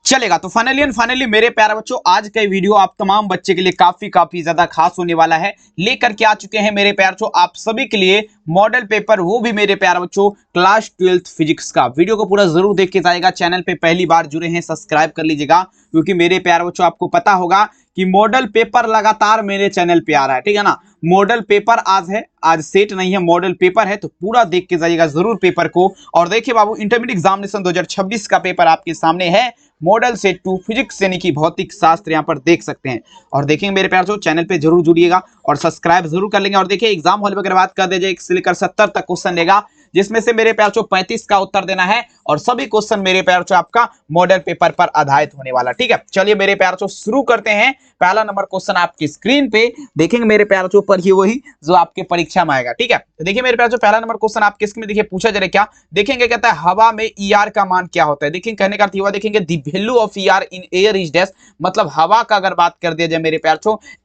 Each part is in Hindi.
चलेगा। तो फाइनली मेरे प्यारे बच्चों, आज का वीडियो आप तमाम बच्चे के लिए काफी ज्यादा खास होने वाला है। लेकर के आ चुके हैं मेरे प्यारे बच्चों आप सभी के लिए मॉडल पेपर, वो भी मेरे प्यारे बच्चों क्लास 12th फिजिक्स का। वीडियो को पूरा जरूर देख के जाएगा। चैनल पे पहली बार जुड़े हैं सब्सक्राइब कर लीजिएगा, क्योंकि मेरे प्यारे बच्चों आपको पता होगा कि मॉडल पेपर लगातार मेरे चैनल पे आ रहा है, ठीक है ना। मॉडल पेपर आज सेट नहीं है, मॉडल पेपर है, तो पूरा देख के जाइएगा जरूर पेपर को। और देखिए बाबू, इंटरमीडिएट एग्जामिनेशन 2026 का पेपर आपके सामने है। मॉडल सेट 2 फिजिक्स यानी कि भौतिक शास्त्र यहाँ पर देख सकते हैं। और देखेंगे मेरे प्यार, चैनल पे जरूर जुड़िएगा और सब्सक्राइब जरूर कर लेंगे। और देखिए एग्जाम हॉल में अगर बात कर दीजिए, 1 से लेकर 70 तक क्वेश्चन देगा, जिसमें से मेरे प्यार 35 का उत्तर देना है। और सभी क्वेश्चन मेरे प्यार आपका मॉडल पेपर पर आधारित होने वाला, ठीक है। चलिए मेरे प्यार शुरू करते हैं। पहला नंबर क्वेश्चन आपकी स्क्रीन पे देखेंगे मेरे प्यार पर, ही वही जो आपके परीक्षा में आएगा, ठीक है। तो देखिए मेरे प्यार पहला नंबर क्वेश्चन आपके स्क्रीन में देखिए, पूछा जा रहा है क्या, देखेंगे कहता है हवा में ईआर का मान क्या होता है। देखिए कहने का अर्थ हुआ, देखेंगे the value of ER in air is dash, मतलब हवा का अगर बात कर दिया जाए मेरे प्यार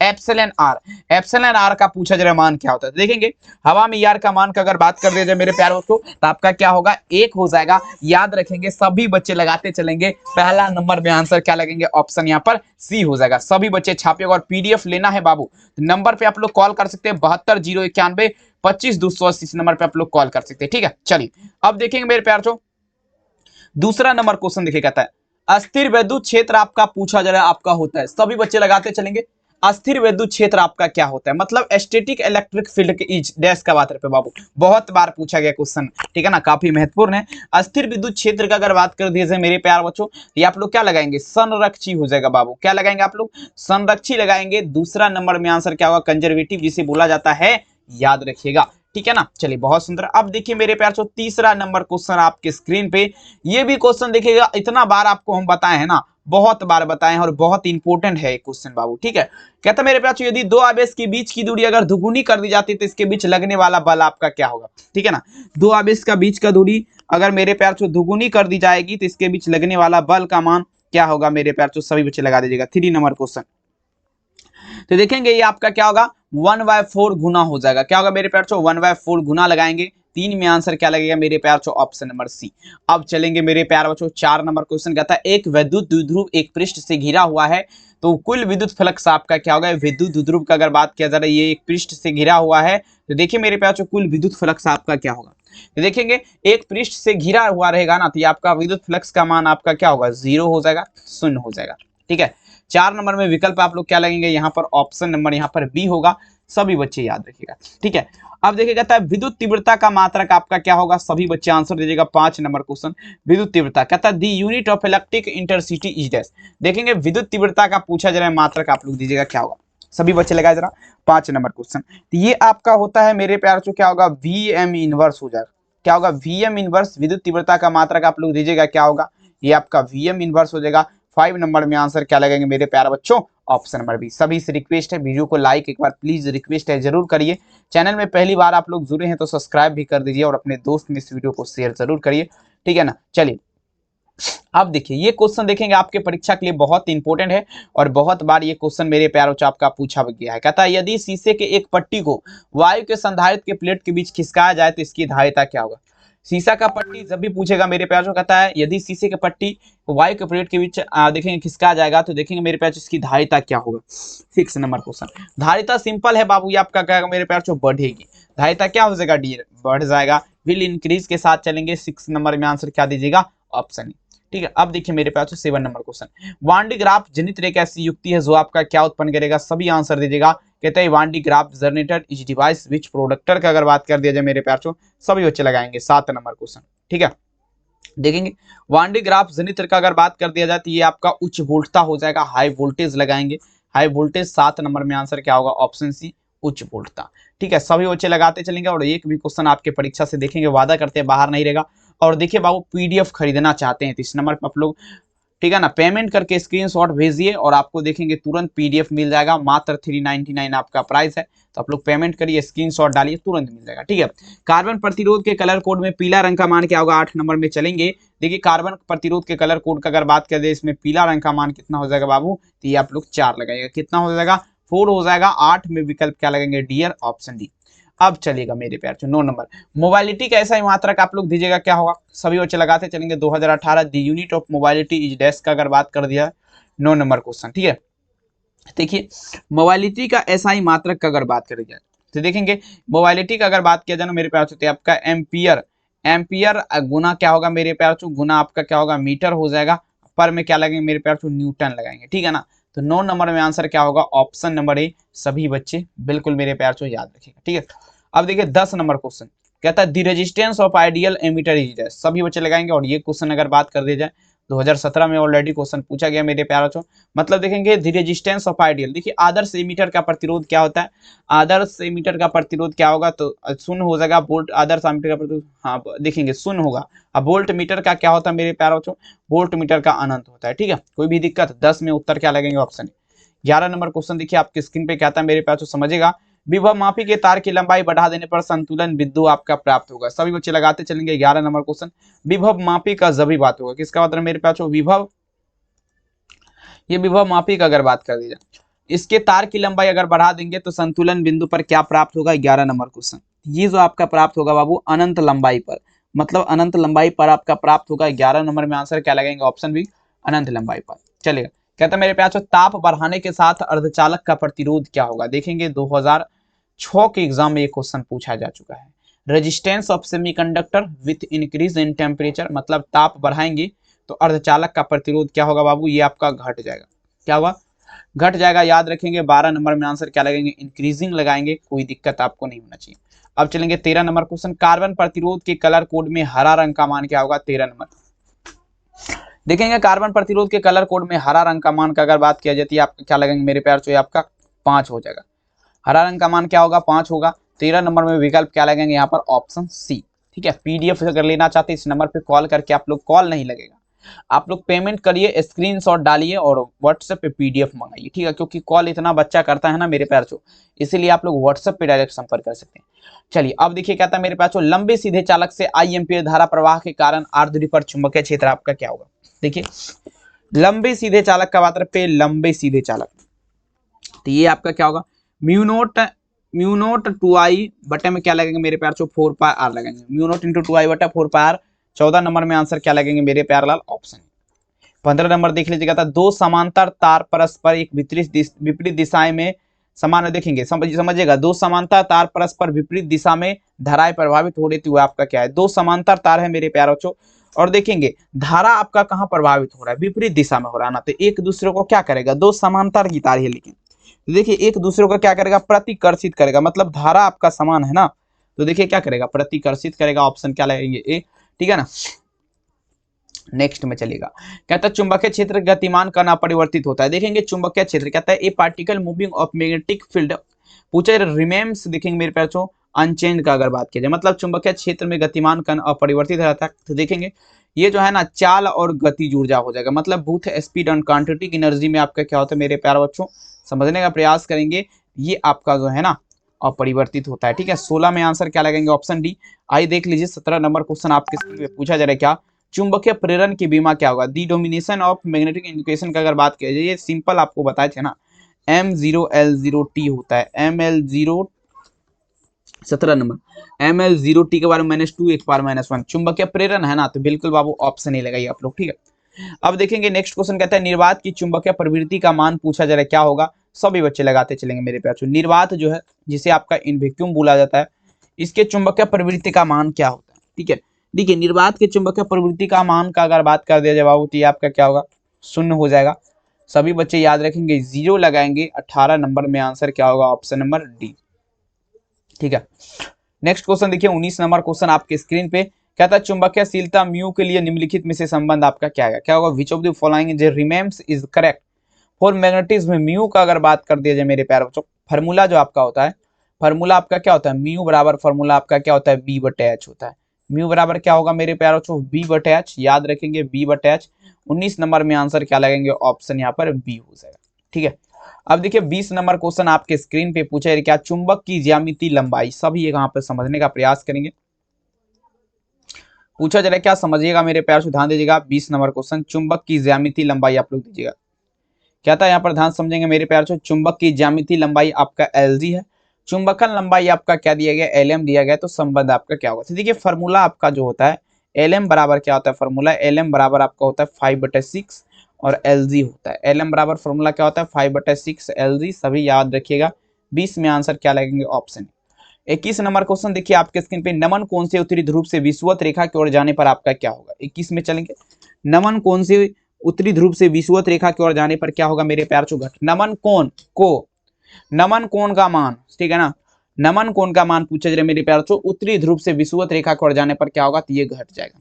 एप्सिलॉन आर का पूछा जा रहा मान क्या होता है। देखेंगे हवा में ईआर का मान का अगर बात कर दिया जाए मेरे प्यार तो आपका क्या होगा, 1 हो जाएगा। याद रखेंगे, सभी बच्चे लगाते चलेंगे, पहला नंबर में आंसर क्या लगेंगे, ऑप्शन यहाँ पर सी हो जाएगा। सभी बच्चे छापिएगा। और पीडीएफ लेना है बाबू, तो नंबर पे आप लोग कॉल कर सकते हैं 72 091 25 280, इस नंबर पे आप लोग कॉल कर सकते हैं, ठीक है। चलिए अब देखेंगे मेरे प्यार दूसरा नंबर क्वेश्चन देखिए, कहता है अस्थिर विद्युत क्षेत्र आपका पूछा जा रहा है आपका होता है। सभी बच्चे लगाते चलेंगे, अस्थिर विद्युत क्षेत्र आपका क्या होता है, मतलब स्टैटिक इलेक्ट्रिक फील्ड के इज डैश का बात पे बाबू, बहुत बार पूछा गया क्वेश्चन, ठीक है ना, काफी महत्वपूर्ण है। अस्थिर विद्युत क्षेत्र का अगर बात कर दीजिए मेरे प्यार बच्चों, ये आप लोग क्या लगाएंगे, संरक्षी हो जाएगा बाबू। क्या लगाएंगे आप लोग, संरक्षी लगाएंगे। दूसरा नंबर में आंसर क्या होगा, कंजर्वेटिव जिसे बोला जाता है, याद रखिएगा, ठीक है ना। चलिए बहुत सुंदर। अब देखिए मेरे प्यार तीसरा नंबर क्वेश्चन आपके स्क्रीन पे, ये भी क्वेश्चन देखिएगा, इतना बार आपको हम बताए हैं ना, बहुत बार बताए हैं, और बहुत इंपॉर्टेंट है क्वेश्चन बाबू, ठीक है। कहता मेरे प्यार यदि दो आवेश के बीच की दूरी अगर दुगुनी कर दी जाती तो इसके बीच लगने वाला बल आपका क्या होगा, ठीक है ना। दो आवेश का बीच का दूरी अगर मेरे प्यार दुगुनी कर दी जाएगी तो इसके बीच लगने वाला बल का मान क्या होगा मेरे प्यार, सभी बच्चे लगा दीजिएगा। 3 नंबर क्वेश्चन, तो देखेंगे ये आपका क्या होगा, 1/4 गुना हो जाएगा। क्या होगा मेरे प्यार 1/4 गुना लगाएंगे। 3 में आंसर क्या लगेगा मेरे प्यार ऑप्शन नंबर सी। अब चलेंगे मेरे प्यार बच्चों 4 नंबर क्वेश्चन, कहता है एक विद्युत द्विध्रुव एक पृष्ठ से घिरा हुआ है, तो कुल विद्युत फ्लक्स आपका क्या होगा। विद्युत द्विध्रुव का अगर बात किया जा रहा है, ये एक पृष्ठ से घिरा हुआ है, तो देखिए मेरे प्यार कुल विद्युत फ्लक्स आपका क्या होगा। तो देखेंगे एक पृष्ठ से घिरा हुआ रहेगा ना, तो ये आपका विद्युत फ्लक्स का मान आपका क्या होगा, 0 हो जाएगा, 0 हो जाएगा, ठीक है। 4 नंबर में विकल्प आप लोग क्या लगेंगे, यहाँ पर ऑप्शन नंबर यहाँ पर बी होगा। सभी बच्चे याद रखिएगा, ठीक है। अब देखिए कहता है विद्युत तीव्रता का मात्रक आपका क्या होगा, सभी बच्चे आंसर दीजिएगा। 5 नंबर क्वेश्चन, विद्युत तीव्रता कहता है दी unit of electric intercity is dash. देखेंगे विद्युत तीव्रता का पूछा जा रहा है, मात्रक आप लोग दीजिएगा क्या होगा, सभी बच्चे लगाए जरा। 5 नंबर क्वेश्चन, तो ये आपका होता है मेरे प्यार क्या होगा, वीएम इनवर्स हो जाएगा। क्या होगा, वीएम इनवर्स। विद्युत तीव्रता का मात्रक आप लोग दीजिएगा क्या होगा, ये आपका वीएम इनवर्स हो जाएगा। 5 नंबर में आंसर क्या लगेंगे मेरे प्यारे बच्चों, ऑप्शन नंबर बी। सभी से रिक्वेस्ट है, वीडियो को लाइक एक बार प्लीज रिक्वेस्ट है जरूर करिए। चैनल में पहली बार आप लोग जुड़े हैं तो सब्सक्राइब भी कर दीजिए, और अपने दोस्त में इस वीडियो को शेयर जरूर करिए, ठीक है ना। चलिए अब देखिए ये क्वेश्चन देखेंगे आपके परीक्षा के लिए बहुत इंपॉर्टेंट है, और बहुत बार ये क्वेश्चन मेरे प्यारों आपका पूछा गया है। कहता है यदि शीशे के एक पट्टी को वायु के संधारित्र के प्लेट के बीच खिसकाया जाए तो इसकी धारिता क्या होगा। शीशा का पट्टी जब भी पूछेगा मेरे प्यार कहता है यदि शीशे के पट्टी वायु के प्लेट के बीच देखेंगे खिसका जाएगा तो देखेंगे मेरे प्यार इसकी धारिता क्या होगा। 6 नंबर क्वेश्चन, धारिता सिंपल है बाबू, ये आपका क्या मेरे प्यार बढ़ेगी। धारिता क्या हो जाएगा, डी बढ़ जाएगा। विल इंक्रीज के साथ चलेंगे। 6 नंबर में आंसर क्या दीजिएगा, ऑप्शन ई, ठीक है। अब देखिए मेरे पास 7 नंबर क्वेश्चन, वान डी ग्राफ जनित रेखा ऐसी युक्ति है जो आपका क्या उत्पन्न करेगा, सभी आंसर दीजिएगा। कहते हैं Van de Graaff generator is device which produces का अगर बात कर दिया जाए मेरे प्यार सभी बच्चे लगाएंगे। 7 नंबर क्वेश्चन, ठीक है। देखेंगे वान डी ग्राफ जनित का अगर बात कर दिया जाए तो ये आपका उच्च वोल्टता हो जाएगा, हाई वोल्टेज लगाएंगे, हाई वोल्टेज। 7 नंबर में आंसर क्या होगा, ऑप्शन सी, उच्च वोल्टता, ठीक है। सभी बच्चे लगाते चलेंगे, और एक भी क्वेश्चन आपके परीक्षा से देखेंगे, वादा करते हैं बाहर नहीं रहेगा। और देखिए बाबू पीडीएफ खरीदना चाहते हैं तो इस नंबर पर आप लोग, ठीक है ना, पेमेंट करके स्क्रीनशॉट भेजिए, और आपको देखेंगे तुरंत पीडीएफ मिल जाएगा। मात्र 399 आपका प्राइस है, तो आप लोग पेमेंट करिए, स्क्रीनशॉट डालिए, तुरंत मिल जाएगा, ठीक है। कार्बन प्रतिरोध के कलर कोड में पीला रंग का मान क्या होगा, 8 नंबर में चलेंगे। देखिए कार्बन प्रतिरोध के कलर कोड का अगर बात कर दे, इसमें पीला रंग का मान कितना हो जाएगा बाबू, तो ये आप लोग 4 लगाइएगा, कितना हो जाएगा, 4 हो जाएगा। 8 में विकल्प क्या लगेंगे, डियर, ऑप्शन डी। अब चलेगा मेरे प्यार से 9 नंबर, मोबाइलिटी का ऐसा ही मात्रक आप लोग दीजिएगा, क्या होगा, सभी बच्चे लगाते चलेंगे। 2018 the unit of mobility is dash का अगर बात कर दिया 9 नंबर क्वेश्चन, ठीक है। देखिए मोबाइलिटी का ऐसा ही मात्रक का अगर बात करी जाए तो देखेंगे मोबाइलिटी का अगर बात किया जाए ना मेरे प्यार से, तो आपका एम्पियर, एम्पियर गुना क्या होगा मेरे प्यार से, गुना आपका क्या होगा मीटर हो जाएगा, पर में क्या लगेंगे मेरे प्यार से, न्यूटन लगाएंगे, ठीक है ना। तो 9 नंबर में आंसर क्या होगा, ऑप्शन नंबर ए। सभी बच्चे बिल्कुल मेरे प्यार से याद रखिएगा, ठीक है। अब देखिए 10 नंबर क्वेश्चन कहता है the resistance of ideal emitter is dash, सभी बच्चे लगाएंगे। और ये क्वेश्चन अगर बात कर दी जाए 2017 में ऑलरेडी क्वेश्चन पूछा गया मेरे प्यारे बच्चों। मतलब देखेंगे द रेजिस्टेंस ऑफ आइडियल, देखिए आदर्श एमीटर का प्रतिरोध क्या होता है, आदर्श एमीटर का प्रतिरोध क्या होगा, तो शून्य हो जाएगा। वोल्ट आदर्श एमीटर का प्रतिरोध, हाँ देखेंगे शून्य होगा। अब वोल्ट मीटर का क्या होता है मेरे प्यारे बच्चों, वोल्ट मीटर का अनंत होता है, ठीक है। कोई भी दिक्कत, 10 में उत्तर क्या लगेंगे, ऑप्शन। 11 नंबर क्वेश्चन देखिए आपकी स्क्रीन पे क्या आता है मेरे प्यारे बच्चों, समझेगा। विभव मापी के तार की लंबाई बढ़ा देने पर संतुलन बिंदु आपका प्राप्त होगा, सभी बच्चे लगाते चलेंगे। 11 नंबर क्वेश्चन, विभव मापी का जब भी बात होगा, किसका मतलब मेरे पास विभव, ये विभव मापी का अगर बात कर दी जाए, इसके तार की लंबाई अगर बढ़ा देंगे तो संतुलन बिंदु पर क्या प्राप्त होगा, 11 नंबर क्वेश्चन। ये जो आपका प्राप्त होगा बाबू अनंत लंबाई पर, मतलब अनंत लंबाई पर आपका प्राप्त होगा। 11 नंबर में आंसर क्या लगेंगे, ऑप्शन बी, अनंत लंबाई पर। चलेगा, कहता है मेरे प्यार ताप बढ़ाने के साथ अर्धचालक का प्रतिरोध क्या होगा। देखेंगे 2006 के एग्जाम में ये क्वेश्चन पूछा जा चुका है। Resistance of semiconductor with increase in temperature, मतलब ताप बढ़ाएंगे तो अर्धचालक का प्रतिरोध क्या होगा बाबू, ये आपका घट जाएगा। क्या होगा, घट जाएगा, याद रखेंगे। 12 नंबर में आंसर क्या लगेंगे, इंक्रीजिंग लगाएंगे, कोई दिक्कत आपको नहीं होना चाहिए। अब चलेंगे 13 नंबर क्वेश्चन, कार्बन प्रतिरोध के कलर कोड में हरा रंग का मान क्या होगा। 13 नंबर देखेंगे कार्बन प्रतिरोध के कलर कोड में हरा रंग का मान का अगर बात किया जाती है, आपका क्या लगेंगे मेरे प्यार, तो आपका 5 हो जाएगा। हरा रंग का मान क्या होगा, 5 होगा। 13 नंबर में विकल्प क्या लगेंगे यहाँ पर, ऑप्शन सी, ठीक है। पीडीएफ अगर लेना चाहते हैं इस नंबर पे कॉल करके, आप लोग कॉल नहीं लगेगा, आप लोग पेमेंट करिए, स्क्रीनशॉट डालिए और व्हाट्सएप पे पीडीएफ मंगाइए, ठीक है। क्योंकि कॉल इतना बच्चा करता है ना मेरे प्यार चो, इसीलिए आप लोग व्हाट्सएप पे डायरेक्ट संपर्क कर सकते हैं। चलिए अब देखिए कहता है मेरे पास, लंबे सीधे चालक से आई एम्पियर धारा प्रवाह के कारण आर्द्री पर चुंबकीय क्षेत्र आपका क्या होगा। देखिए लंबे सीधे चालक का बात पे, लंबे सीधे चालक, तो ये आपका क्या होगा, म्यू नोट 2i बटे में क्या लगेंगे मेरे प्यार, 4 पाई आर लगेंगे। म्यू नोट इंटू 2i बटा 4 पाई आर। 14 नंबर में आंसर क्या लगेंगे मेरे प्यार लाल, ऑप्शन। 15 नंबर देख लीजिएगा था, दो समांतर तार परस्पर एक विपरीत दिशाएं में समान, देखेंगे समझिएगा, दो समांतर तार परस्पर विपरीत दिशा में धाराएं प्रभावित हो रही थी, वो आपका क्या है, दो समांतर तार है मेरे प्यारे बच्चों। और देखेंगे धारा आपका कहाँ प्रभावित हो रहा है, विपरीत दिशा में हो रहा है ना, तो एक दूसरे को क्या करेगा, दो समांतर की तार है लेकिन देखिए एक दूसरे को क्या करेगा, प्रतिकर्षित करेगा, मतलब धारा आपका समान है ना, तो देखिए क्या करेगा, प्रतिकर्षित करेगा। ऑप्शन क्या लगेंगे, ए, ठीक है ना। नेक्स्ट में चलेगा, कहता है चुंबकीय क्षेत्र गतिमान कण अपरिवर्तित होता है। देखेंगे चुंबकीय क्षेत्र कहता है ए particle moving of magnetic field, पूछे रिमेम्स, देखेंगे मेरे प्यारे अनचेंज का अगर बात की जाए, मतलब चुंबकीय क्षेत्र में गतिमान कण अपरिवर्तित रहता है। तो देखेंगे ये जो है ना चाल और गतिज ऊर्जा हो जाएगा, मतलब बोथ स्पीड एंड क्वांटिटिक एनर्जी में आपका क्या होता है मेरे प्यारे बच्चों, समझने का प्रयास करेंगे। ये आपका जो है ना अपरिवर्तित होता है, ठीक है। 16 में आंसर क्या लगेंगे, ऑप्शन डी। आइए देख लीजिए 17 नंबर क्वेश्चन आपके स्क्रीन पे पूछा जा रहा है, क्या चुंबकीय प्रेरण की बीमा क्या होगा। The dimension of magnetic indication का अगर बात किया जाए, ये सिंपल आपको बताए थे ना, M0L0T होता है, ML0। 17 नंबर ML0T के बारे में -2 एक बार -1 चुंबकीय प्रेरण है ना, तो बिल्कुल बाबू ऑप्शन ही लगाइए आप लोग, ठीक है। अब देखेंगे नेक्स्ट क्वेश्चन कहता है निर्वात की चुंबकीय प्रवृत्ति का मान पूछा जा रहा है, क्या होगा। सभी बच्चे लगाते चलेंगे मेरे प्यारे। निर्वात जो है जिसे आपका इन वैक्यूम बोला जाता है, इसके चुंबकीय प्रवृत्ति का मान क्या होता है, ठीक है। देखिए निर्वात के चुंबकीय प्रवृत्ति का मान का अगर बात कर दिया जाए बाबू, तो ये आपका क्या होगा, 0 हो जाएगा। सभी बच्चे याद रखेंगे, 0 लगाएंगे। 18 नंबर में आंसर क्या होगा, ऑप्शन नंबर डी, ठीक है। नेक्स्ट क्वेश्चन देखिए 19 नंबर क्वेश्चन आपके स्क्रीन पे, कहता है चुंबकीयशीलता म्यू के लिए निम्नलिखित में से संबंध आपका क्या है, क्या होगा, which of the following remains is correct for magnetism. Mu का अगर बात कर दिया जाए मेरे प्यारे बच्चों, फार्मूला जो आपका होता है, फार्मूला आपका क्या होता है, म्यू बराबर फार्मूला आपका क्या होता है, बी बटे एच होता है। म्यू बराबर क्या होगा मेरे प्यारे बच्चों, बी बटे एच, याद रखेंगे बी बटे एच। 19 नंबर में आंसर क्या लगेंगे, ऑप्शन यहाँ पर बी हो जाएगा, ठीक है। अब देखिए 20 नंबर क्वेश्चन आपके स्क्रीन पे पूछा है, क्या चुंबक की ज्यामिति लंबाई, सभी यहाँ पे समझने का प्रयास करेंगे। पूछा जा रहा है, क्या समझिएगा मेरे प्यार से, ध्यान दीजिएगा। 20 नंबर क्वेश्चन, चुंबक की ज्यामिति लंबाई आप लोग दीजिएगा, क्या था यहाँ पर ध्यान समझेंगे मेरे प्यार से। चुंबक की ज्यामिति लंबाई आपका LG है, चुंबकन लंबाई आपका क्या दिया गया, LM दिया गया, तो संबंध आपका क्या होगा। तो देखिए फॉर्मूला आपका जो होता है LM बराबर क्या होता है, फॉर्मूला LM बराबर आपका होता है 5/6 और LG होता है। LM बराबर फॉर्मूला क्या होता है 5/6 LG, सभी याद रखिएगा। 20 में आंसर क्या लगेंगे, ऑप्शन 21 नंबर क्वेश्चन देखिए आपके स्क्रीन पे, नमन कोण से उत्तरी ध्रुव से विषुवत रेखा की ओर जाने पर आपका क्या होगा। 21 में चलेंगे, नमन कोण से उत्तरी ध्रुव से विषुवत रेखा की ओर जाने पर क्या होगा मेरे प्यार चो, घट। नमन कोण को, नमन कोण का मान, ठीक है ना, नमन कोण का मान पूछा जा रहा है मेरे प्यार चो, उत्तरी ध्रुव से विषुवत रेखा की ओर जाने पर क्या होगा, तो ये घट जाएगा।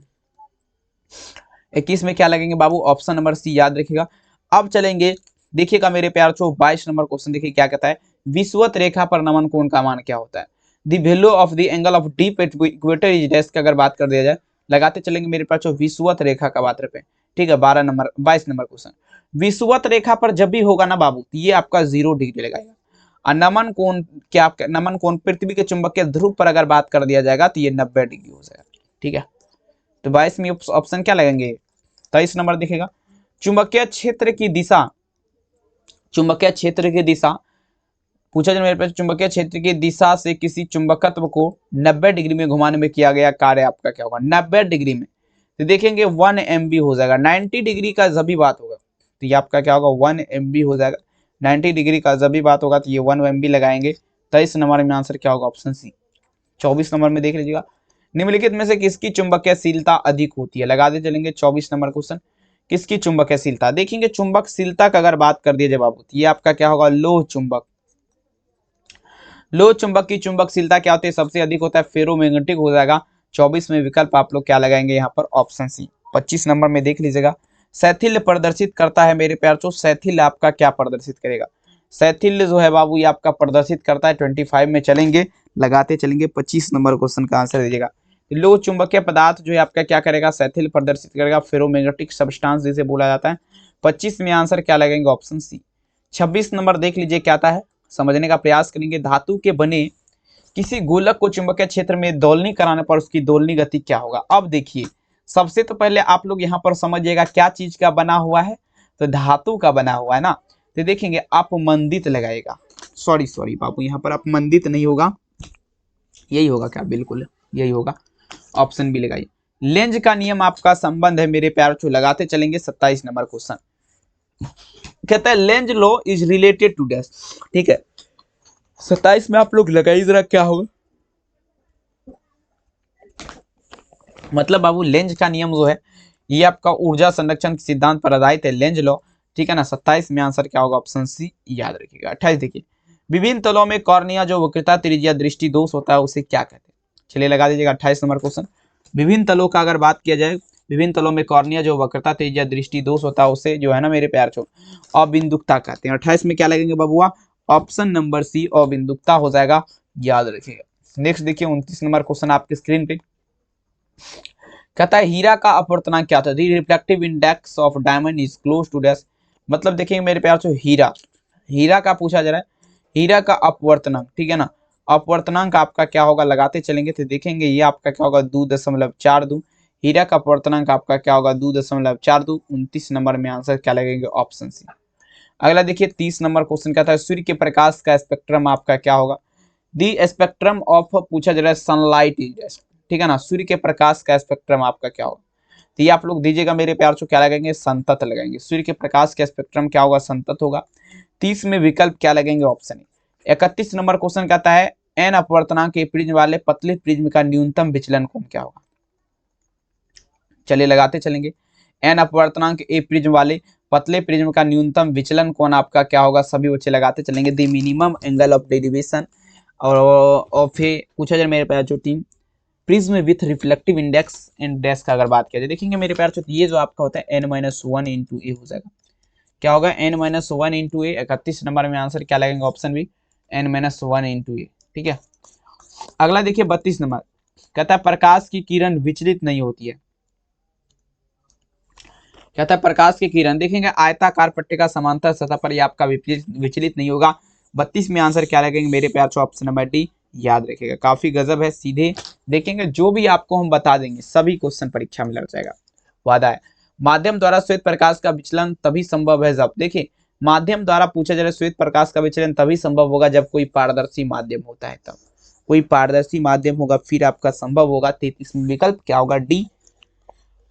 21 में क्या लगेंगे बाबू, ऑप्शन नंबर सी याद रखिएगा। अब चलेंगे देखिएगा मेरे प्यार चो 22 नंबर क्वेश्चन देखिए क्या कहता है, विषुवत रेखा पर नमन कोण का मान क्या होता है। The value of the angle of deep equator is dash की अगर बात कर दिया जाए, लगाते चलेंगे मेरे पास जो विषुवत रेखा का बात पे, ठीक है। 22 नंबर क्वेश्चन, विषुवत रेखा पर जब भी होगा ना बाबू, तो ये आपका 0 डिग्री लगाएगा। और नमन कोण क्या, नमन कोण पृथ्वी के चुंबकीय ध्रुव पर अगर बात कर दिया जाएगा तो ये 90 डिग्री हो जाएगा, ठीक है। तो 22 में ऑप्शन क्या लगेंगे, 23 नंबर दिखेगा, चुंबकीय क्षेत्र की दिशा, चुंबकीय क्षेत्र की दिशा पूछा जाए मेरे पास, चुंबकीय क्षेत्र की दिशा से किसी चुंबकत्व को 90 डिग्री में घुमाने में किया गया कार्य आपका क्या होगा, 90 डिग्री में। तो देखेंगे 1 MB हो जाएगा। 90 डिग्री का जब भी बात होगा तो ये आपका क्या होगा, 1 MB हो जाएगा। 90 डिग्री का जब भी बात होगा तो ये 1 MB लगाएंगे। 23 नंबर में आंसर क्या होगा, ऑप्शन सी। 24 नंबर में देख लीजिएगा, निम्नलिखित में से किसकी चुंबकीयशीलता अधिक होती है, लगा दे चलेंगे। 24 नंबर क्वेश्चन, किसकी चुंबकीयशीलता, देखेंगे चुंबकशीलता का अगर बात कर दिया जब आप, ये आपका क्या होगा, लोह चुंबक। लोह चुंबक की चुंबकशीलता क्या होती है, सबसे अधिक होता है फेरोमैग्नेटिक हो जाएगा। 24 में विकल्प आप लोग क्या लगाएंगे यहाँ पर, ऑप्शन सी। 25 नंबर में देख लीजिएगा, शैथिल्य प्रदर्शित करता है मेरे प्यार चो, शैथिल्य आपका क्या प्रदर्शित करेगा, शैथिल्य जो है बाबू ये आपका प्रदर्शित करता है। 25 में चलेंगे, लगाते चलेंगे। 25 नंबर क्वेश्चन का आंसर दीजिएगा। लोह चुंबकीय पदार्थ जो है आपका क्या करेगा, शैथिल्य प्रदर्शित करेगा, फेरोमैग्नेटिक सब्सटेंस जिसे बोला जाता है। 25 में आंसर क्या लगेंगे, ऑप्शन सी। 26 नंबर देख लीजिए क्या आता है, समझने का प्रयास करेंगे। धातु के बने किसी गोलक को चुंबकीय क्षेत्र में दोलनी कराने पर उसकी दोलनी गति क्या होगा। अब देखिए सबसे तो पहले आप लोग यहाँ पर समझिएगा क्या चीज का बना हुआ है, तो धातु का बना हुआ है ना। तो देखेंगे अपमंदित लगाएगा, सॉरी बाबू यहाँ पर अपमंदित नहीं होगा, यही होगा क्या, बिल्कुल यही होगा, ऑप्शन बी लगाइए। लेंज का नियम आपका संबंध है मेरे प्यार चो, लगाते चलेंगे। 27 नंबर क्वेश्चन कहता है Lenz law is related to dash, ठीक है। 27 में आप लोग लगाइए जरा क्या होगा, मतलब बाबू लेंज का नियम जो है ये आपका ऊर्जा संरक्षण के सिद्धांत पर आधारित है, लेंज लॉ, ठीक है ना। 27 में आंसर क्या होगा, ऑप्शन सी याद रखिएगा। 28 देखिए, विभिन्न तलों में कॉर्निया जो वक्रता त्रिज्या दृष्टि दोष होता है उसे क्या कहते हैं, चलिए लगा दीजिएगा। 28 नंबर क्वेश्चन, विभिन्न तलों का अगर बात किया जाए, विभिन्न तलों में कॉर्निया जो वक्रता त्रिज्या दृष्टि दोष होता है उसे जो है ना मेरे प्यार चो अबिंदुकता कहते हैं। 28 में क्या लगेंगे बबुआ, ऑप्शन नंबर सी अबिंदुकता हो जाएगा, याद रखिएगा। नेक्स्ट देखिए 29 नंबर क्वेश्चन आपके स्क्रीन पे कहता है हीरा का अपवर्तनांक क्या था, reflective index of diamond is close to dash. मतलब देखेंगे मेरे प्यार से हीरा का पूछा जा रहा है, हीरा का अपवर्तनांक, ठीक है ना। अपवर्तनांक आपका क्या होगा, लगाते चलेंगे तो देखेंगे ये आपका क्या होगा 2.42। हीरा का अपवर्तनांक आपका क्या होगा 2.42। 29 नंबर में आंसर क्या लगेंगे, ऑप्शन सी। अगला देखिए 30 नंबर क्वेश्चन कहता है सूर्य के प्रकाश का स्पेक्ट्रम आपका क्या होगा, दी स्पेक्ट्रम ऑफ पूछा जा रहा है सनलाइट इज, ठीक है ना। सूर्य के प्रकाश का स्पेक्ट्रम आपका क्या होगा, तो ये आप लोग दीजिएगा मेरे प्यार से, क्या लगाएंगे, संतत लगाएंगे। सूर्य के प्रकाश का स्पेक्ट्रम क्या होगा, संतत होगा। 30 में विकल्प क्या लगेंगे, ऑप्शन ए। 31 नंबर क्वेश्चन कहता है एन अपवर्तनांक के प्रिज्म वाले पतले प्रिज्म का न्यूनतम विचलन कोण क्या होगा, चलिए लगाते चलेंगे। एन अपवर्तनांक ए प्रिज्म वाले पतले प्रिज्म का न्यूनतम विचलन कोण आपका क्या होगा, सभी बच्चे लगाते चलेंगे। The minimum angle of derivation और फिर पूछा जाए मेरे प्यार जो team prism with reflective index and dash का अगर बात किया जाए, देखेंगे मेरे प्यार चो ये जो आपका होता है n-1 इंटू ए हो जाएगा, क्या होगा n-1 इंटू ए। 31 नंबर में आंसर क्या लगेगा, ऑप्शन बी n-1 इंटू ए, ठीक है। अगला देखिए 32 नंबर कहता है प्रकाश की किरण विचलित नहीं होती है, कहता है प्रकाश की किरण देखेंगे आयताकार पट्टिका समांतर सतह पर ये आपका विचलित नहीं होगा। 32 में आंसर क्या लगेंगे मेरे प्यार चो, ऑप्शन नंबर डी, याद रखिएगा। काफी गजब है, सीधे देखेंगे जो भी आपको हम बता देंगे सभी क्वेश्चन परीक्षा में लग जाएगा, वादा है। माध्यम द्वारा श्वेत प्रकाश का विचलन तभी संभव है जब, देखिए माध्यम द्वारा पूछा जा रहा है श्वेत प्रकाश का विचलन तभी संभव होगा जब कोई पारदर्शी माध्यम होता है, तब कोई पारदर्शी माध्यम होगा फिर आपका संभव होगा। 33 विकल्प क्या होगा, डी।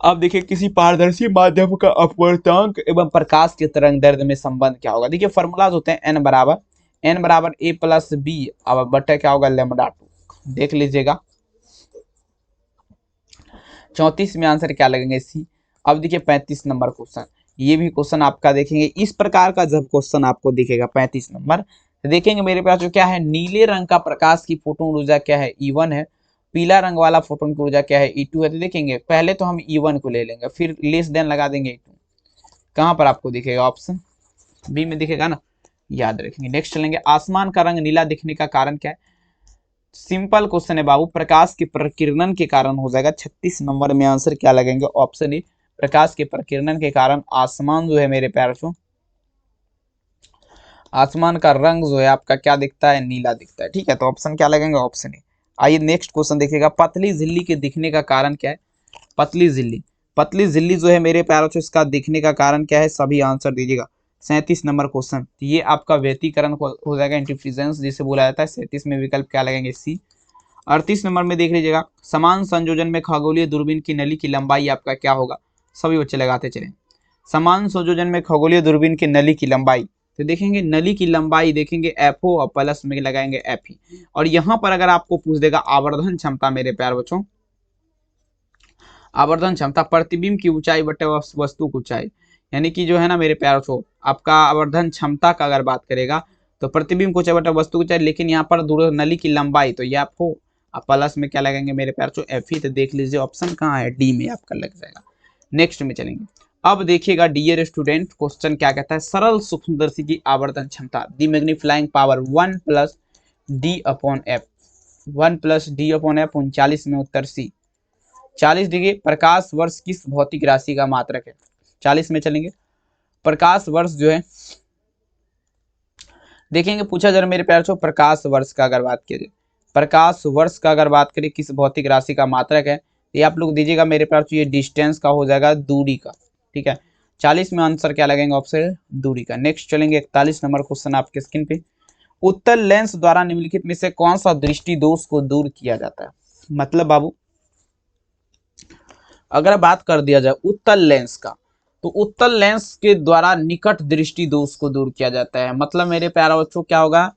अब देखिए किसी पारदर्शी माध्यम का अपवर्तनांक एवं प्रकाश के तरंग दैर्ध्य में संबंध क्या होगा। देखिए फॉर्मूलाज होते हैं एन बराबर ए प्लस बी अब बटे क्या होगा लैम्बडा 2, देख लीजिएगा। 34 में आंसर क्या लगेंगे, सी। अब देखिए 35 नंबर क्वेश्चन, ये भी क्वेश्चन आपका देखेंगे इस प्रकार का जब क्वेश्चन आपको दिखेगा 35 नंबर, देखेंगे मेरे पास जो क्या है, नीले रंग का प्रकाश की फोटोन ऊर्जा क्या है, E1 है। पीला रंग वाला फोटोन की ऊर्जा क्या है, E2 है। तो देखेंगे पहले तो हम E1 को ले लेंगे, फिर लेस देन लगा देंगे E2। कहाँ पर आपको दिखेगा, ऑप्शन बी में दिखेगा ना, याद रखेंगे। नेक्स्ट चलेंगे, आसमान का रंग नीला दिखने का कारण क्या है। सिंपल क्वेश्चन है बाबू, प्रकाश के प्रकीर्णन के कारण हो जाएगा। 36 नंबर में आंसर क्या लगेंगे, ऑप्शन ए, प्रकाश के प्रकीर्णन के कारण आसमान जो है मेरे प्यारे बच्चों, आसमान का रंग जो है आपका क्या दिखता है, नीला दिखता है। ठीक है, तो ऑप्शन क्या लगेंगे, ऑप्शन ए। आइए नेक्स्ट क्वेश्चन देखिएगा, पतली झिल्ली के दिखने का कारण क्या है। पतली झिल्ली जो है मेरे प्यारे बच्चों, इसका दिखने का कारण क्या है, सभी आंसर दीजिएगा। 37 नंबर क्वेश्चन, ये आपका व्यतिकरण हो जाएगा, इंटरफेरेंस जिसे बोला जाता है। 37 में विकल्प क्या लगेंगे, सी। 38 नंबर में देख लीजिएगा, समान संयोजन में खगोलीय दूरबीन की नली की लंबाई आपका क्या होगा, सभी बच्चे लगाते चले। समान संयोजन में खगोलीय दूरबीन की नली की लंबाई, तो देखेंगे नली की लंबाई देखेंगे FO और प्लस में लगाएंगे FE। और यहाँ पर अगर आपको पूछ देगा आवर्धन क्षमता मेरे प्यारे बच्चों, आवर्धन क्षमता प्रतिबिंब की ऊंचाई बटे वस्तु की ऊंचाई, यानी कि जो है ना मेरे प्यारे बच्चों, आपका आवर्धन क्षमता का अगर बात करेगा तो प्रतिबिंब की ऊंचाई बटे वस्तु की ऊंचाई, लेकिन यहाँ पर दूर नली की लंबाई तो ये FO और प्लस में क्या लगेंगे मेरे प्यारे बच्चों, FE। तो देख लीजिए ऑप्शन कहाँ है, डी में आपका लग जाएगा। नेक्स्ट में चलेंगे, अब देखिएगा डियर स्टूडेंट, क्वेश्चन क्या कहता है, सरल सूक्ष्मदर्शी की आवर्धन क्षमता the magnifying power 1 plus D upon F, 1 plus D upon F. 39 में उत्तर सी। 40 देखिए, प्रकाश वर्ष किस भौतिक राशि का मात्रक है। 40 में चलेंगे, प्रकाश वर्ष जो है देखेंगे, पूछा जरा मेरे प्यारे, प्रकाश वर्ष का अगर बात करें, प्रकाश वर्ष का अगर बात करें किस भौतिक राशि का मात्रक है, ये आप लोग दीजिएगा मेरे प्यारे, ये डिस्टेंस का हो जाएगा, दूरी का। ठीक है, 40 में आंसर क्या लगेंगे, ऑप्शन दूरी का। नेक्स्ट चलेंगे 41 नंबर क्वेश्चन आपके स्क्रीन पे, उत्तल लेंस द्वारा निम्नलिखित में से कौन सा दृष्टि दोष को दूर किया जाता है। मतलब बाबू अगर बात कर दिया जाए उत्तल लेंस का, तो उत्तल लेंस के द्वारा निकट दृष्टि दोष को दूर किया जाता है। मतलब मेरे प्यारे बच्चों क्या होगा,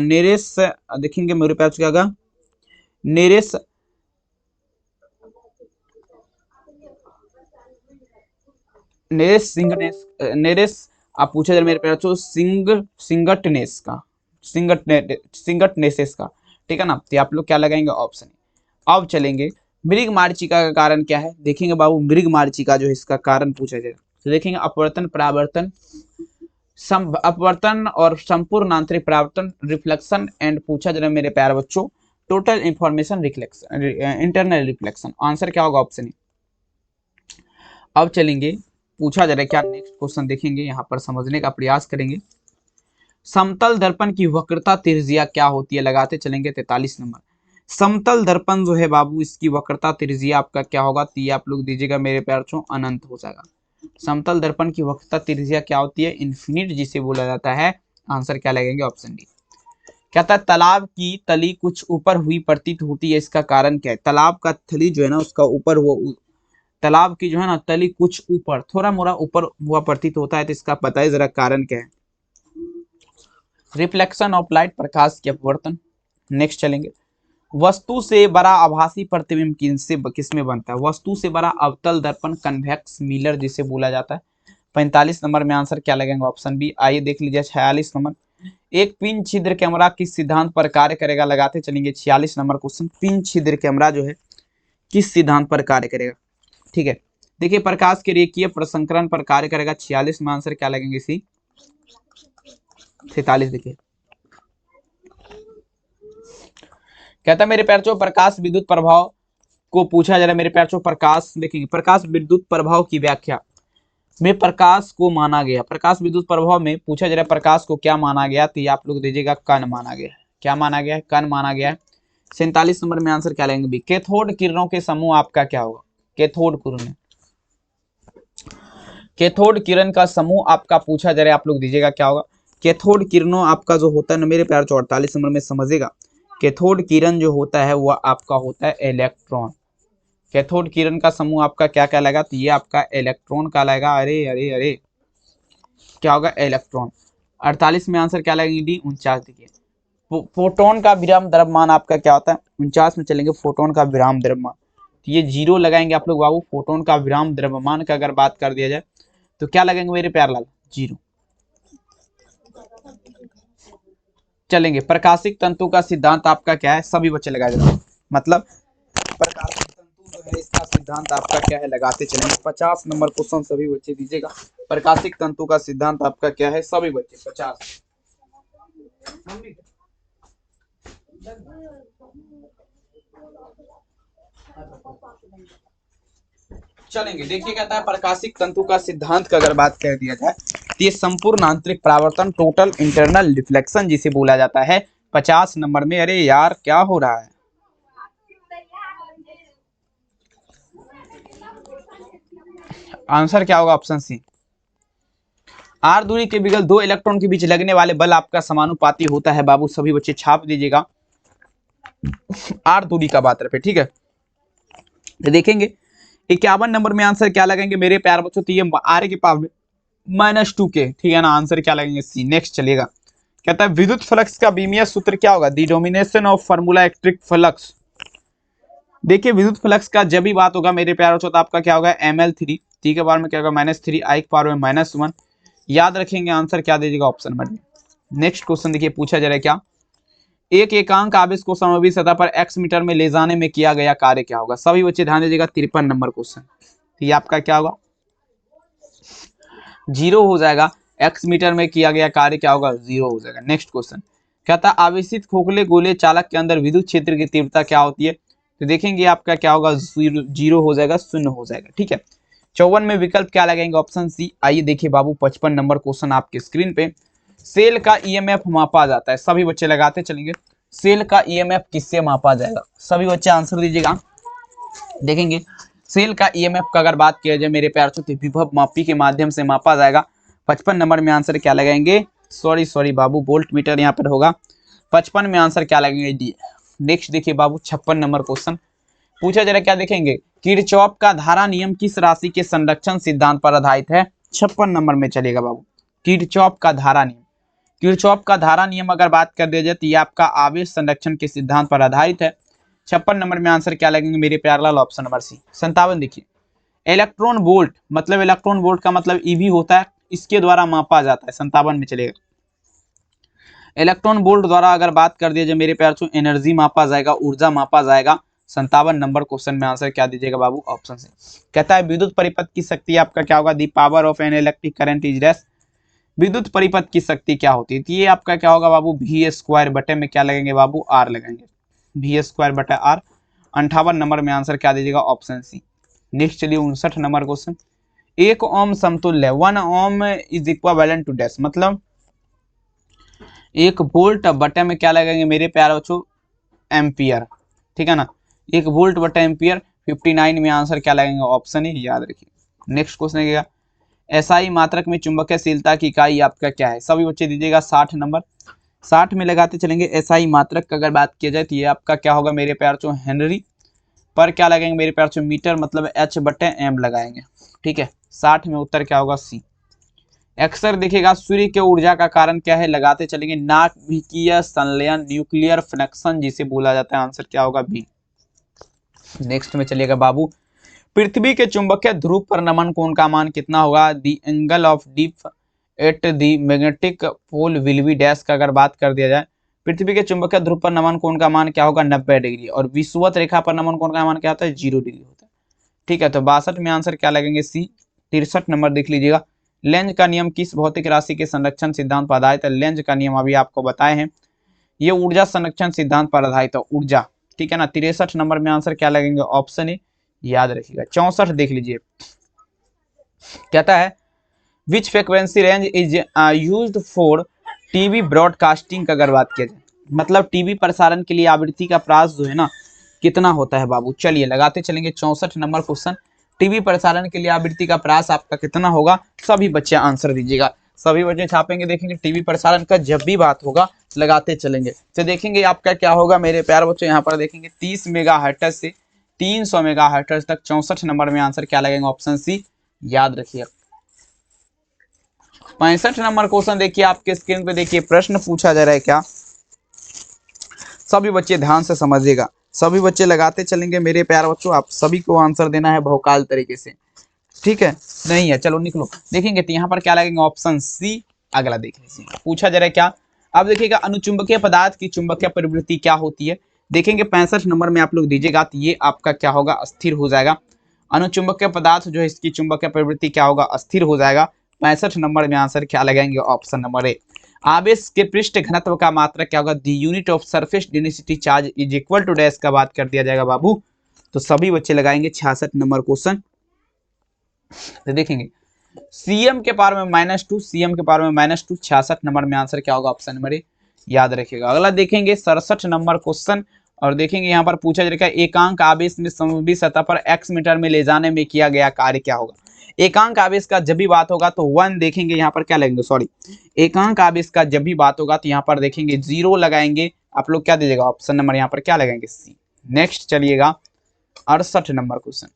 निरेश, देखेंगे मेरे प्यारे क्या होगा, निरेश नेरेस आप पूछे मेरे प्यारे बच्चों, सिंगटनेस का, सिंगटनेसेस का। ठीक है ना, तो आप लोग क्या लगाएंगे, ऑप्शन। अब चलेंगे, मृग मार्चिका का कारण क्या है। देखेंगे बाबू, मृग मार्चिका जो है इसका कारण पूछा जाएगा, तो देखेंगे अपवर्तन, परावर्तन, अपवर्तन और संपूर्ण आंतरिक परावर्तन, रिफ्लेक्शन एंड पूछा जाए मेरे प्यारे बच्चों total information reflection, internal reflection. Answer क्या होगा, ऑप्शन। अब चलेंगे, पूछा जा रहा है क्या, नेक्स्ट क्वेश्चन देखेंगे, यहाँ पर समझने का प्रयास करेंगे। समतल दर्पण की वक्रता त्रिज्या क्या होती है, लगाते चलेंगे। 43 नंबर, समतल दर्पण जो है बाबू, इसकी वक्रता त्रिज्या आपका क्या होगा, तो ये आप लोग दीजिएगा मेरे प्यारे बच्चों, अनंत हो जाएगा। समतल दर्पण की वक्रता त्रिज्या क्या होती है, इन्फिनिट जिसे बोला जाता है। आंसर क्या लगेंगे, ऑप्शन डी। कहता है तालाब की तली कुछ ऊपर हुई प्रतीत होती है, इसका कारण क्या है। तालाब का थली जो है ना उसका ऊपर, वो तालाब की जो है ना तली कुछ ऊपर, थोड़ा मोड़ा ऊपर हुआ प्रतीत होता है, तो इसका पता है जरा कारण क्या है। रिफ्लेक्शन ऑफ लाइट, प्रकाश के अपवर्तन। नेक्स्ट चलेंगे, वस्तु से बड़ा आभासी प्रतिबिंब किसमें बनता है। वस्तु से बड़ा अवतल दर्पण, कन्वेक्स मिरर जिसे बोला जाता है। 45 नंबर में आंसर क्या लगेगा, ऑप्शन बी। आइए देख लीजिए 46 नंबर, एक पिन छिद्र कैमरा किस सिद्धांत पर कार्य करेगा, लगाते चलेंगे। 46 नंबर क्वेश्चन, पिन छिद्र कैमरा जो है किस सिद्धांत पर कार्य करेगा। ठीक है, देखिए प्रकाश के रेखीय प्रसंकरण पर कार्य करेगा। 46 में आंसर क्या लगेंगे, सी। 46 देखिए, कहता है मेरे प्यारे, प्रकाश विद्युत प्रभाव को पूछा जा रहा है मेरे प्यारे, प्रकाश देखेंगे, प्रकाश विद्युत प्रभाव की व्याख्या में प्रकाश को माना गया, प्रकाश विद्युत प्रभाव में पूछा जा रहा है प्रकाश को क्या माना गया, तो ये आप लोग दीजिएगा कण माना गया है। क्या माना गया है, कण माना गया है। 47 नंबर में आंसर क्या लगेंगे, बी। कैथोड किरणों के समूह आपका क्या होगा, कैथोड किरणें, कैथोड किरण का समूह आपका पूछा जा रहा है, आप लोग दीजिएगा क्या होगा। कैथोड किरणों आपका जो होता है ना मेरे प्यार 48 नंबर में समझेगा, कैथोड किरण जो होता है वह आपका होता है इलेक्ट्रॉन। कैथोड किरण का समूह आपका क्या कहलाएगा, तो ये आपका इलेक्ट्रॉन कहलाएगा। अरे अरे अरे क्या होगा, इलेक्ट्रॉन। 48 में आंसर क्या लगेगी, डी 49। देखिए फोटोन का विराम द्रव्यमान आपका क्या होता है, 49 में चलेंगे फोटोन का विराम द्रव्यमान, तो ये जीरो लगाएंगे आप लोग बाबू। फोटोन का विराम द्रव्यमान का अगर बात कर दिया जाए तो क्या लगेंगे मेरे प्यारलाल, जीरो। चलेंगे प्रकाशिक तंतु का सिद्धांत आपका क्या है, सभी बच्चे लगाए जाएंगे, मतलब प्रकाशिक तंतु जो है इसका सिद्धांत आपका क्या है, लगाते चलेंगे। 50 नंबर क्वेश्चन सभी बच्चे दीजिएगा, प्रकाशिक तंतु का सिद्धांत आपका क्या है, सभी बच्चे 50। चलेंगे देखिए कहता है प्रकाशिक तंतु का सिद्धांत का अगर बात कर दिया जाए तो ये संपूर्ण आंतरिक परावर्तन, टोटल इंटरनल रिफ्लेक्शन जिसे बोला जाता है, 50 नंबर में। अरे यार क्या हो रहा है, आंसर क्या होगा, ऑप्शन सी। आर दूरी के बिगल दो इलेक्ट्रॉन के बीच लगने वाले बल आपका समानुपाती होता है बाबू, सभी बच्चे छाप दीजिएगा आर दूरी का बात रहे, ठीक है। तो देखेंगे 51 नंबर में आंसर क्या लगेंगे मेरे प्यार बच्चों, तो ये आर के पावर -2 के, ठीक है ना, आंसर क्या लगेंगे, सी। नेक्स्ट चलिएगा, कहता है विद्युत फ्लक्स का बीमीय सूत्र क्या होगा, the dimension of formula electric flux. देखिए विद्युत फ्लक्स का जब भी बात होगा मेरे प्यार बच्चों तो आपका क्या होगा, ml3, टी के पावर में क्या होगा -3, आई के पावर में -1, याद रखेंगे। आंसर क्या दीजिएगा, ऑप्शन नंबर। नेक्स्ट क्वेश्चन देखिए पूछा जा रहा है क्या, एक एकांक आवेश को समविभव सतह पर x मीटर में ले जाने में किया गया कार्य क्या होगा, सभी बच्चे ध्यान दीजिएगा। 53 नंबर क्वेश्चन, ये आपका क्या होगा, जीरो हो जाएगा। x मीटर में किया गया कार्य क्या होगा, जीरो हो जाएगा। नेक्स्ट क्वेश्चन कहता है आवेशित खोखले गोले चालक के अंदर विद्युत क्षेत्र की तीव्रता क्या होती है, तो देखेंगे आपका क्या होगा, जीरो हो जाएगा, शून्य हो जाएगा, ठीक है। 54 में विकल्प क्या लगेंगे, ऑप्शन सी। आइए देखिए बाबू 55 नंबर क्वेश्चन आपके स्क्रीन पे, सेल का ईएमएफ मापा जाता है, सभी बच्चे लगाते चलेंगे। सेल का ईएमएफ किससे मापा जाएगा, सभी बच्चे आंसर दीजिएगा। देखेंगे सेल का ईएमएफ का अगर बात किया जाए मेरे प्यार से तो विभव मापी के माध्यम से मापा जाएगा। 55 नंबर में आंसर क्या लगाएंगे, सॉरी बाबू वोल्ट मीटर यहाँ पर होगा। 55 में आंसर क्या लगेंगे, डी। नेक्स्ट देखिए बाबू 56 नंबर क्वेश्चन पूछा जा रहा है, क्या देखेंगे, किरचॉफ का धारा नियम किस राशि के संरक्षण सिद्धांत पर आधारित है। 56 नंबर में चलेगा बाबू, किरचॉफ का धारा नियम। किरचॉफ का धारा नियम अगर बात कर दिया जाए तो ये आपका आवेश संरक्षण के सिद्धांत पर आधारित है। 56 नंबर में आंसर क्या लगेंगे मेरे प्यारलाल, ऑप्शन नंबर सी। 57 देखिए इलेक्ट्रॉन वोल्ट, मतलब इलेक्ट्रॉन वोल्ट का मतलब ईवी होता है, इसके द्वारा मापा जाता है। 57 में चलेगा इलेक्ट्रॉन वोल्ट द्वारा अगर बात कर दिया जाए मेरे प्यार से एनर्जी मापा जाएगा, ऊर्जा मापा जाएगा। 57 नंबर क्वेश्चन में आंसर क्या दीजिएगा बाबू, ऑप्शन से। कहता है विद्युत परिपथ की शक्ति आपका क्या होगा, the power of an electric current is dash. विद्युत परिपथ की शक्ति क्या होती है, तो ये आपका क्या होगा बाबू, v² बटे में क्या लगेंगे बाबू, r लगेंगे, v² बटे r। 58 नंबर में आंसर क्या दीजिएगा, ऑप्शन सी। नेक्स्ट चलिए 59 नंबर क्वेश्चन, 1 ओम समतुल्य 1 ओम इज इक्विवेलेंट टू डैश, मतलब 1 वोल्ट बटे में क्या लगेंगे मेरे प्यारे बच्चों, एम्पियर, ठीक है ना, 1 वोल्ट बटे एम्पियर। 59 में आंसर क्या लगेंगे, ऑप्शन ही, याद रखिए। नेक्स्ट क्वेश्चन है एसआई मात्रक में चुंबकीयशीलता की इकाई आपका क्या है, सभी बच्चे दीजिएगा। 60 नंबर 60 में लगाते चलेंगे। एसआई मात्रक का अगर बात किया जाए तो ये आपका क्या होगा मेरे प्यार चो, हेनरी पर क्या लगेंगे मेरे प्यार चो, मीटर, मतलब h बटे m लगाएंगे, ठीक है। 60 में उत्तर क्या होगा, सी। अक्सर देखिएगा सूर्य के ऊर्जा का कारण क्या है, लगाते चलेंगे नाभिकीय संलयन, न्यूक्लियर फिनेक्शन जिसे बोला जाता है, आंसर क्या होगा, बी। नेक्स्ट में चलिएगा बाबू, पृथ्वी के चुंबकीय ध्रुव पर नमन कोण का मान कितना होगा, the angle of dip at the magnetic pole will be dash का अगर बात कर दिया जाए, पृथ्वी के चुंबकीय ध्रुव पर नमन कोण का मान क्या होगा, 90 डिग्री, और विषुवत रेखा पर नमन कोण का मान क्या होता है, 0 डिग्री होता है, ठीक है। तो 62 में आंसर क्या लगेंगे, सी। 63 नंबर देख लीजिएगा, लेंज का नियम किस भौतिक राशि के संरक्षण सिद्धांत पर आधारित है, लेंज का नियम अभी आपको बताए हैं, ये ऊर्जा संरक्षण सिद्धांत पर आधारित है, ऊर्जा, ठीक है ना। 63 नंबर में आंसर क्या लगेंगे, ऑप्शन ए, याद रखिएगा। 64 देख लीजिए, कहता है which frequency range is used for TV broadcasting का अगर बात किया जाए, मतलब टीवी प्रसारण के लिए आवृत्ति का प्रास जो है ना कितना होता है बाबू, चलिए लगाते चलेंगे। 64 नंबर क्वेश्चन, टीवी प्रसारण के लिए आवृत्ति का प्रयास आपका कितना होगा? सभी बच्चे आंसर दीजिएगा। सभी बच्चे छापेंगे, देखेंगे टीवी प्रसारण का जब भी बात होगा लगाते चलेंगे। तो देखेंगे आपका क्या होगा मेरे प्यारे बच्चों, यहाँ पर देखेंगे 30 मेगाहर्ट्ज से 300 मेगाहर्ट्ज तक 64 नंबर में आंसर क्या लगेगा? ऑप्शन सी, याद रखिए। 65 नंबर क्वेश्चन देखिए आपके स्क्रीन पे, देखिए प्रश्न पूछा जा रहा है क्या, सभी बच्चे ध्यान से समझिएगा, सभी बच्चे लगाते चलेंगे मेरे प्यारे बच्चों। आप सभी को आंसर देना है भौकाल तरीके से, ठीक है? नहीं है, चलो निकलो। देखेंगे तो यहाँ पर क्या लगेगा? Option C. अगला देख लीजिए, पूछा जा रहा है क्या, अब देखिएगा अनुचुंबकीय पदार्थ की चुंबकीय प्रवृत्ति क्या होती है? देखेंगे 65 नंबर में आप लोग दीजिएगा तो ये आपका क्या होगा? अस्थिर हो जाएगा। अनुचुंबकीय पदार्थ जो है इसकी चुंबकीय प्रवृत्ति क्या होगा? अस्थिर हो जाएगा। 65 नंबर में आंसर क्या लगाएंगे? Option number A. आवेश के पृष्ठ घनत्व का मात्रक क्या होगा? The unit of surface density charge is equal to dash का बात कर दिया जाएगा बाबू। तो सभी बच्चे लगाएंगे 66 नंबर क्वेश्चन। तो देखेंगे सीएम के पावर में -2, सीएम के पावर में -2, 66 नंबर में आंसर क्या होगा? ऑप्शन नंबर ए, याद रखिएगा। अगला देखेंगे 67 नंबर क्वेश्चन, और देखेंगे यहाँ पर पूछा जाएगा एकांक आवेश में समरूपी सतह पर x मीटर में ले जाने में किया गया कार्य क्या होगा? एकांक आवेश का जब भी बात होगा तो 1 देखेंगे, यहाँ पर क्या लगेंगे? सॉरी, एकांक आवेश का जब भी बात होगा तो यहाँ पर देखेंगे 0 लगाएंगे। आप लोग क्या दीजिएगा? ऑप्शन नंबर यहाँ पर क्या लगाएंगे? सी। नेक्स्ट चलिएगा 68 नंबर क्वेश्चन,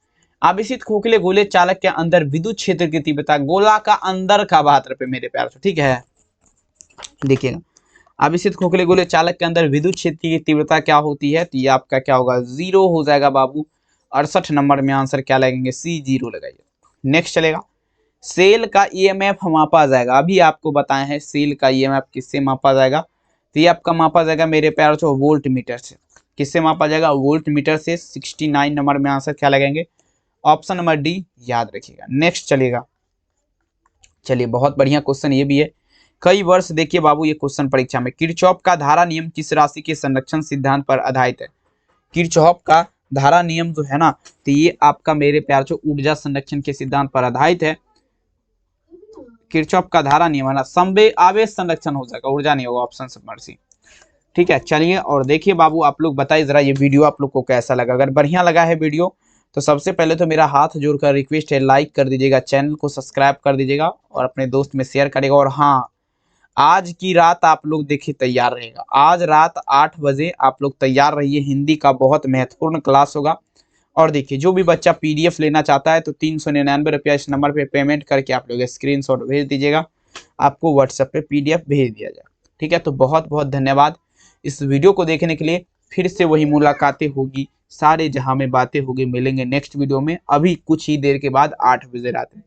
आवेशित खोखले गोले चालक के अंदर विद्युत क्षेत्र की तीव्रता, गोला का अंदर का बात रहे मेरे प्यार से, ठीक है? देखिएगा आवेशित खोखले गोले चालक के अंदर विद्युत क्षेत्र की तीव्रता क्या होती है? तो ये आपका क्या होगा? 0 हो जाएगा बाबू। 68 नंबर में आंसर क्या लगेंगे? सी, 0 लगाइए। नेक्स्ट चलेगा सेल का ईएमएफ मापा जाएगा, अभी आपको बताए हैं सेल का ईएमएफ किससे मापा जाएगा? तो ये आपका मापा जाएगा मेरे प्यार से वोल्ट मीटर से। किससे मापा जाएगा? वोल्ट मीटर से। 69 नंबर में आंसर क्या लगाएंगे? ऑप्शन नंबर डी, याद रखिएगा। नेक्स्ट चलिएगा, चलिए बहुत बढ़िया क्वेश्चन ये भी है, कई वर्ष देखिए बाबू ये क्वेश्चन परीक्षा में, किरचॉफ का धारा नियम किस राशि के संरक्षण सिद्धांत पर आधारित है? किरचॉफ का धारा नियम जो है ना, तो ये आपका मेरे प्यार से ऊर्जा संरक्षण के सिद्धांत पर आधारित है। किरचॉफ का धारा नियम है ना, संवेग आवेश संरक्षण हो जाएगा, ऊर्जा नहीं होगा, ऑप्शन नंबर सी, ठीक है? चलिए और देखिए बाबू, आप लोग बताइए जरा ये वीडियो आप लोग को कैसा लगा। अगर बढ़िया लगा है वीडियो तो सबसे पहले तो मेरा हाथ जोड़कर रिक्वेस्ट है, लाइक कर दीजिएगा, चैनल को सब्सक्राइब कर दीजिएगा और अपने दोस्त में शेयर करेगा। और हाँ, आज की रात आप लोग देखिए तैयार रहेगा, आज रात 8 बजे आप लोग तैयार रहिए, हिंदी का बहुत महत्वपूर्ण क्लास होगा। और देखिए जो भी बच्चा पीडीएफ लेना चाहता है तो 399 रुपया इस नंबर पे पेमेंट करके आप लोग स्क्रीनशॉट भेज दीजिएगा, आपको व्हाट्सएप पे पीडीएफ भेज दिया जाए, ठीक है? तो बहुत बहुत धन्यवाद इस वीडियो को देखने के लिए। फिर से वही मुलाकातें होगी, सारे जहां में बातें होगी, मिलेंगे नेक्स्ट वीडियो में अभी कुछ ही देर के बाद 8 बजे रात में।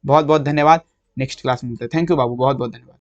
बहुत बहुत धन्यवाद, नेक्स्ट क्लास में मिलते हैं। थैंक यू बाबू, बहुत बहुत धन्यवाद।